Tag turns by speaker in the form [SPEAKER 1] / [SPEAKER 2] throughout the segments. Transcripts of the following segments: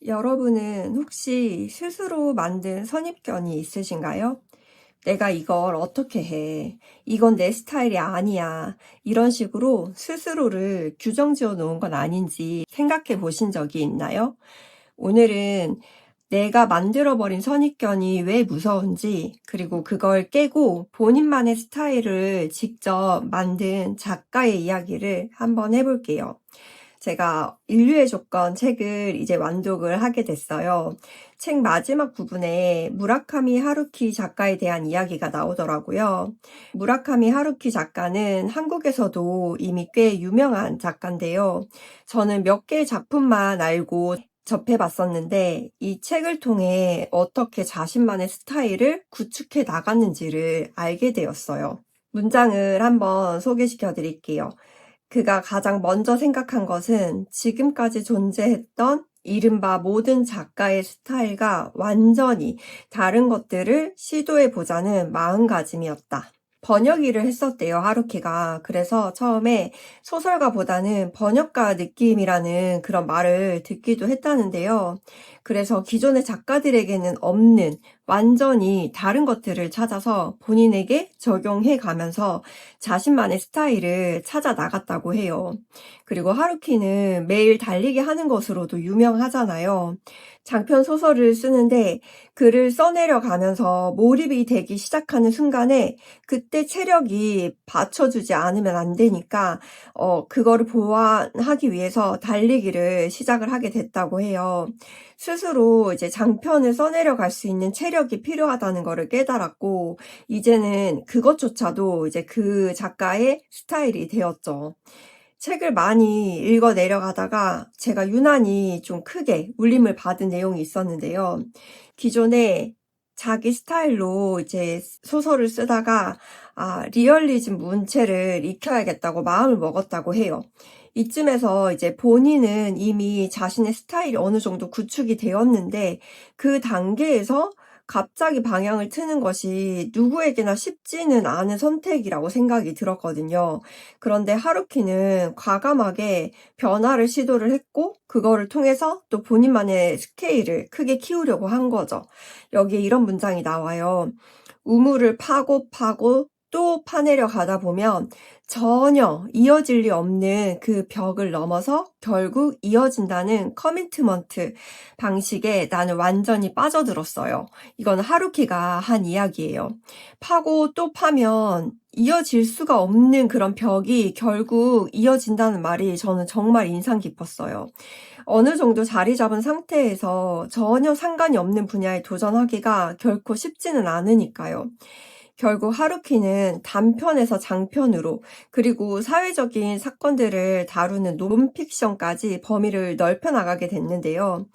[SPEAKER 1] 여러분은 혹시 스스로 만든 선입견이 있으신가요? 내가 이걸 어떻게 해? 이건 내 스타일이 아니야. 이런 식으로 스스로를 규정 지어 놓은 건 아닌지 생각해 보신 적이 있나요? 오늘은 내가 만들어버린 선입견이 왜 무서운지, 그리고 그걸 깨고 본인만의 스타일을 직접 만든 작가의 이야기를 한번 해볼게요. 제가 인류의 조건 책을 이제 완독을 하게 됐어요. 책 마지막 부분에 무라카미 하루키 작가에 대한 이야기가 나오더라고요. 무라카미 하루키 작가는 한국에서도 이미 꽤 유명한 작가인데요. 저는 몇 개의 작품만 알고 접해봤었는데 이 책을 통해 어떻게 자신만의 스타일을 구축해 나갔는지를 알게 되었어요. 문장을 한번 소개시켜 드릴게요. 그가 가장 먼저 생각한 것은 지금까지 존재했던 이른바 모든 작가의 스타일과 완전히 다른 것들을 시도해보자는 마음가짐이었다. 번역 일을 했었대요, 하루키가. 그래서 처음에 소설가보다는 번역가 느낌이라는 그런 말을 듣기도 했다는데요. 그래서 기존의 작가들에게는 없는 완전히 다른 것들을 찾아서 본인에게 적용해 가면서 자신만의 스타일을 찾아 나갔다고 해요. 그리고 하루키는 매일 달리기 하는 것으로도 유명하잖아요. 장편 소설을 쓰는데 글을 써내려 가면서 몰입이 되기 시작하는 순간에 그때 체력이 받쳐주지 않으면 안 되니까 그거를 보완하기 위해서 달리기를 시작을 하게 됐다고 해요. 스스로 이제 장편을 써내려 갈 수 있는 체력이 필요하다는 거를 깨달았고, 이제는 그것조차도 이제 그 작가의 스타일이 되었죠. 책을 많이 읽어 내려가다가 제가 유난히 좀 크게 울림을 받은 내용이 있었는데요. 기존에 자기 스타일로 이제 소설을 쓰다가 리얼리즘 문체를 익혀야겠다고 마음을 먹었다고 해요. 이쯤에서 이제 본인은 이미 자신의 스타일이 어느 정도 구축이 되었는데 그 단계에서 갑자기 방향을 트는 것이 누구에게나 쉽지는 않은 선택이라고 생각이 들었거든요. 그런데 하루키는 과감하게 변화를 시도를 했고 그거를 통해서 또 본인만의 스케일을 크게 키우려고 한 거죠. 여기에 이런 문장이 나와요. 우물을 파고 또 파내려 가다 보면 전혀 이어질 리 없는 그 벽을 넘어서 결국 이어진다는 커미트먼트 방식에 나는 완전히 빠져들었어요. 이건 하루키가 한 이야기예요. 파고 또 파면 이어질 수가 없는 그런 벽이 결국 이어진다는 말이 저는 정말 인상 깊었어요. 어느 정도 자리 잡은 상태에서 전혀 상관이 없는 분야에 도전하기가 결코 쉽지는 않으니까요. 결국 하루키는 단편에서 장편으로 그리고 사회적인 사건들을 다루는 논픽션까지 범위를 넓혀 나가게 됐는데요.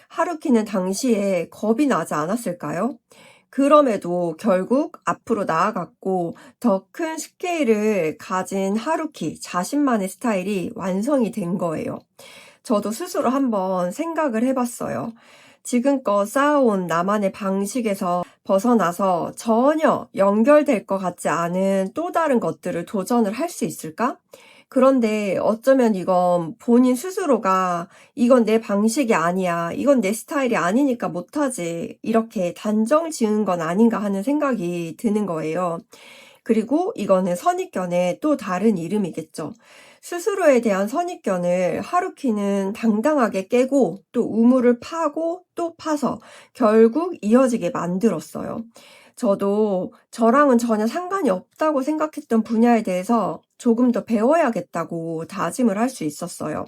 [SPEAKER 1] 하루키는 당시에 겁이 나지 않았을까요? 그럼에도 결국 앞으로 나아갔고 더 큰 스케일을 가진 하루키 자신만의 스타일이 완성이 된 거예요. 저도 스스로 한번 생각을 해봤어요. 지금껏 쌓아온 나만의 방식에서 벗어나서 전혀 연결될 것 같지 않은 또 다른 것들을 도전을 할 수 있을까? 그런데 어쩌면 이건 본인 스스로가 이건 내 방식이 아니야, 이건 내 스타일이 아니니까 못하지, 이렇게 단정 지은 건 아닌가 하는 생각이 드는 거예요. 그리고 이거는 선입견의 또 다른 이름이겠죠. 스스로에 대한 선입견을 하루키는 당당하게 깨고 또 우물을 파고 또 파서 결국 이어지게 만들었어요. 저도 저랑은 전혀 상관이 없다고 생각했던 분야에 대해서 조금 더 배워야겠다고 다짐을 할 수 있었어요.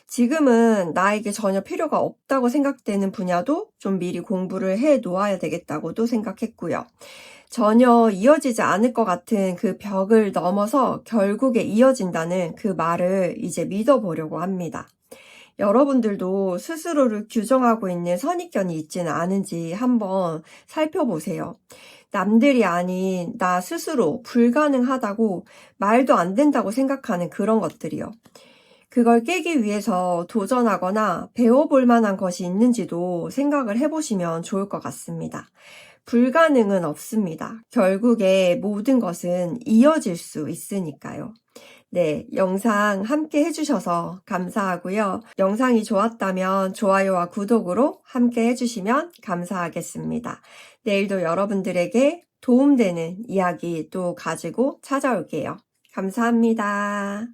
[SPEAKER 1] 지금은 나에게 전혀 필요가 없다고 생각되는 분야도 좀 미리 공부를 해 놓아야 되겠다고도 생각했고요. 전혀 이어지지 않을 것 같은 그 벽을 넘어서 결국에 이어진다는 그 말을 이제 믿어보려고 합니다. 여러분들도 스스로를 규정하고 있는 선입견이 있지는 않은지 한번 살펴보세요. 남들이 아닌 나 스스로 불가능하다고 말도 안 된다고 생각하는 그런 것들이요. 그걸 깨기 위해서 도전하거나 배워볼 만한 것이 있는지도 생각을 해보시면 좋을 것 같습니다. 불가능은 없습니다. 결국에 모든 것은 이어질 수 있으니까요. 네, 영상 함께 해주셔서 감사하고요. 영상이 좋았다면 좋아요와 구독으로 함께 해주시면 감사하겠습니다. 내일도 여러분들에게 도움되는 이야기 또 가지고 찾아올게요. 감사합니다.